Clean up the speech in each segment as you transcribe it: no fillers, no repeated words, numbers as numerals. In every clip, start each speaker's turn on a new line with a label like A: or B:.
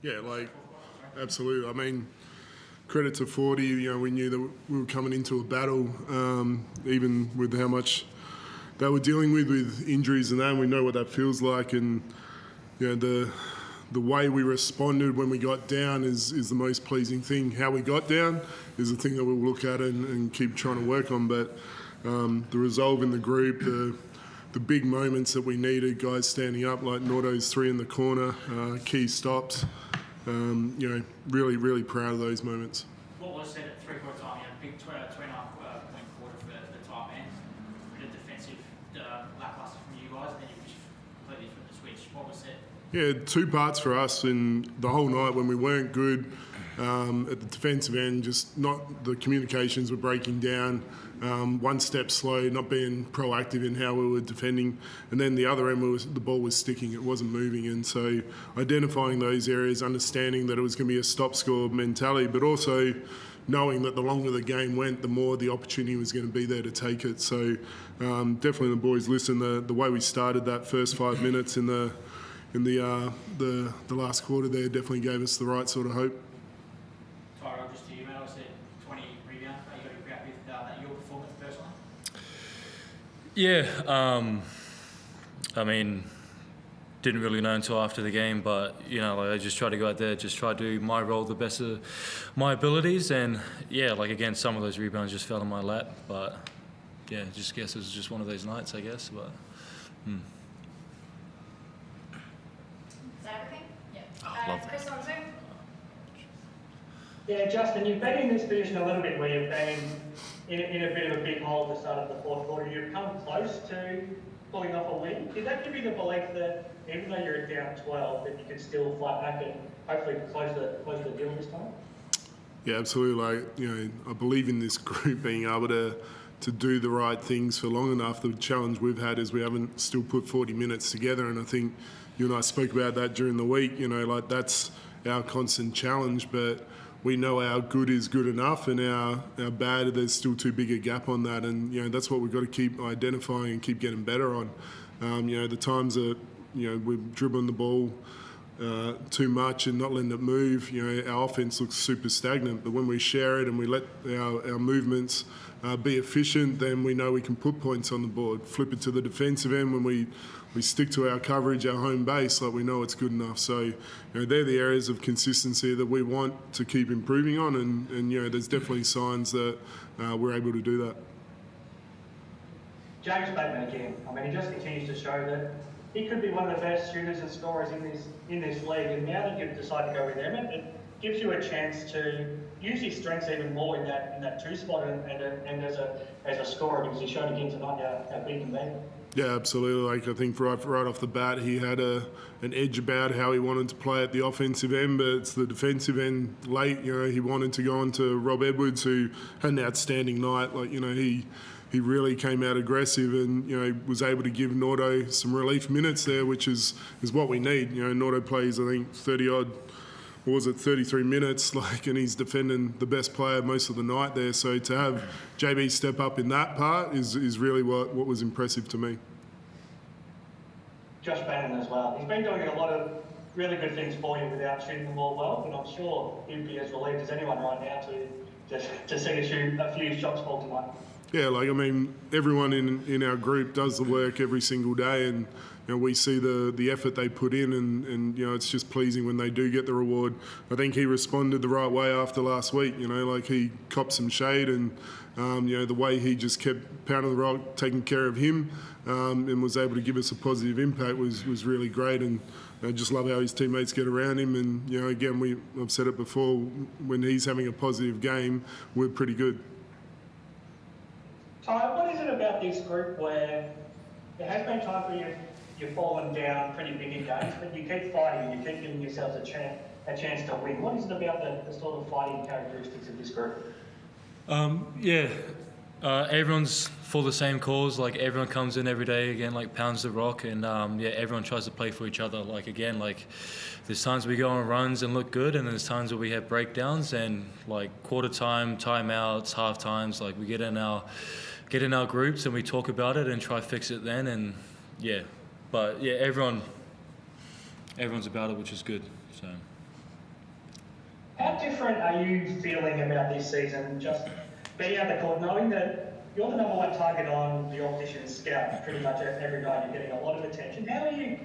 A: Yeah, absolutely. I mean, credit to 40. We knew that we were coming into a battle, even with how much they were dealing with injuries and that. And we know what that feels like, and the way we responded when we got down is the most pleasing thing. How we got down is the thing that we'll look at and keep trying to work on. But the resolve in the group, the big moments that we needed, guys standing up like Nordo's 3 in the corner, key stops. Really, really proud of those moments.
B: What was said at three-quarter time? Big 2.5 point quarter for the Taipans. Bit of defensive lacklustre from you guys, and then you just completely flipped the switch. What was said?
A: Yeah, 2 parts for us in the whole night when we weren't good at the defensive end, just not the communications were breaking down, one step slow, not being proactive in how we were defending, and then the other end the ball was sticking, it wasn't moving, and so identifying those areas, understanding that it was going to be a stop score mentality, but also knowing that the longer the game went, the more the opportunity was going to be there to take it. So definitely the boys listened. The way we started that first 5 minutes in the last quarter there definitely gave us the right sort of hope.
B: Tyrell, just to you, mate, I said 20 rebounds. You got to be proud with that, your performance personally?
C: Yeah, I mean, didn't really know until after the game, but I just tried to go out there, just try to do my role the best of my abilities, and yeah, again, some of those rebounds just fell in my lap, but yeah, just guess it was just one of those nights, I guess, but. Lovely.
D: Chris on Zoom.
E: Yeah, Justin, you've been in this position a little bit where you've been in a bit of a big hole at the start of the fourth quarter. You've come close to pulling off a win. Did that give you the belief that even though you're down 12, that you could still fight back and hopefully close the deal this time?
A: Yeah, absolutely. I believe in this group being able to do the right things for long enough. The challenge we've had is we haven't still put 40 minutes together, and I think you and I spoke about that during the week. That's our constant challenge, but we know our good is good enough, and our bad, there's still too big a gap on that, and that's what we've got to keep identifying and keep getting better on. The times that we're dribbling the ball too much and not letting it move, our offense looks super stagnant, but when we share it and we let our movements be efficient, then we know we can put points on the board. Flip it to the defensive end when we stick to our coverage, our home base, we know it's good enough. So they're the areas of consistency that we want to keep improving on, and there's definitely signs that we're able to do that.
E: James Bateman again. I mean, he just continues to show that he could be one of the best shooters and scorers in this league, and now that you've decided to go with him, it gives you a chance to use his strengths even more in that 2 spot and as a scorer, because he showed again tonight how big he can be.
A: Yeah, absolutely. I think right off the bat, he had an edge about how he wanted to play at the offensive end, but it's the defensive end late. He wanted to go on to Rob Edwards, who had an outstanding night. He really came out aggressive and was able to give Nordo some relief minutes there, which is what we need. Nordo plays, I think, 33 minutes, and he's defending the best player most of the night there. So to have JB step up in that part is really what was impressive to me.
E: Josh Bannon as well. He's been doing a lot of really good things for you without shooting the ball well, and I'm sure he'd be as relieved as anyone right now to see you shoot a few shots fall tonight.
A: Yeah, everyone in our group does the work every single day, and we see the effort they put in, and it's just pleasing when they do get the reward. I think he responded the right way after last week. He copped some shade, and the way he just kept pounding the rock, taking care of him, and was able to give us a positive impact was really great. And I just love how his teammates get around him. And again, I've said it before, when he's having a positive game, we're pretty good.
E: Ty, what is it about this group where there has been time for you've fallen down pretty big in games, but you keep fighting, you keep giving yourselves a chance to win? What is it about the sort of fighting characteristics of this group?
C: Everyone's for the same cause. Everyone comes in every day again, pounds the rock, and everyone tries to play for each other. There's times we go on runs and look good, and there's times where we have breakdowns, and quarter time, timeouts, half times, we get in our groups and we talk about it and try to fix it then, and everyone's about it, which is good. So
E: How different are you feeling about this season, just being out the court, knowing that you're the number one target on the opposition's scout pretty much every night, you're getting a lot of attention. How are you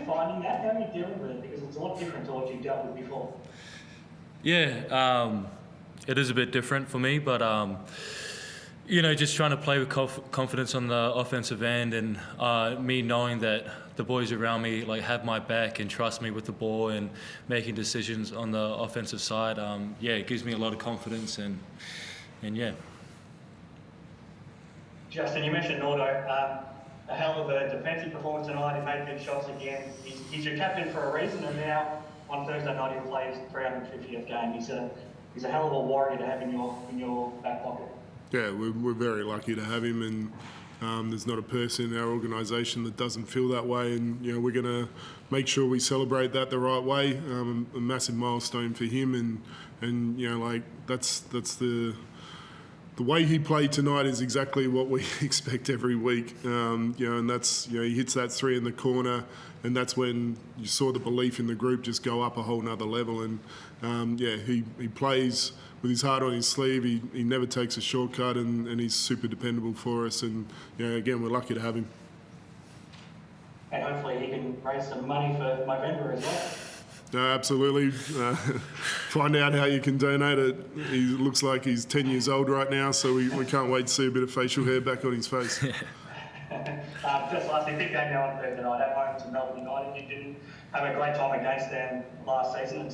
E: finding that? How are you dealing with it? Because it's a lot different to what you've dealt with before.
C: Yeah, it is a bit different for me, but just trying to play with confidence on the offensive end, and me knowing that the boys around me have my back and trust me with the ball and making decisions on the offensive side. It gives me a lot of confidence, and yeah.
E: Justin, you mentioned Nordo. A hell of a defensive performance tonight. He made big shots again. He's your captain for a reason, and now on Thursday night he'll play his 350th game. He's a hell of a warrior to have in your back pocket.
A: Yeah, we're very lucky to have him, and there's not a person in our organisation that doesn't feel that way, and we're going to make sure we celebrate that the right way. A massive milestone for him, and that's the way he played tonight is exactly what we expect every week. And that's he hits that three in the corner, and that's when you saw the belief in the group just go up a whole nother level. And he plays with his heart on his sleeve. He never takes a shortcut, and he's super dependable for us. And again, we're lucky to have him.
E: And hopefully he can raise some money for November as well.
A: Absolutely. Find out how you can donate it. He looks like he's 10 years old right now, so we can't wait to see a bit of facial hair back on his face.
E: Just lastly, big game now on Thursday night at home to Melbourne United. You didn't have a great time against them last season.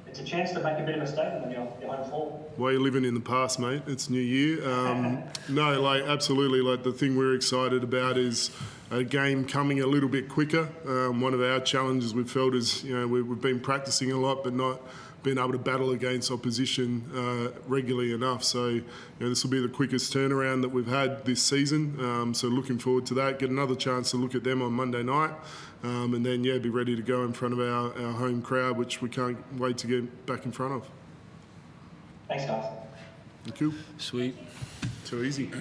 E: It's a chance to make a bit of a statement on your home floor.
A: Why are you living in the past, mate? It's New Year. No, absolutely. The thing we're excited about is a game coming a little bit quicker. One of our challenges we've felt is, we've been practicing a lot, but not been able to battle against opposition regularly enough. So, this will be the quickest turnaround that we've had this season. So looking forward to that. Get another chance to look at them on Monday night. And then, be ready to go in front of our home crowd, which we can't wait to get back in front of.
E: Thanks, guys.
A: Thank you.
C: Sweet.
A: Too easy.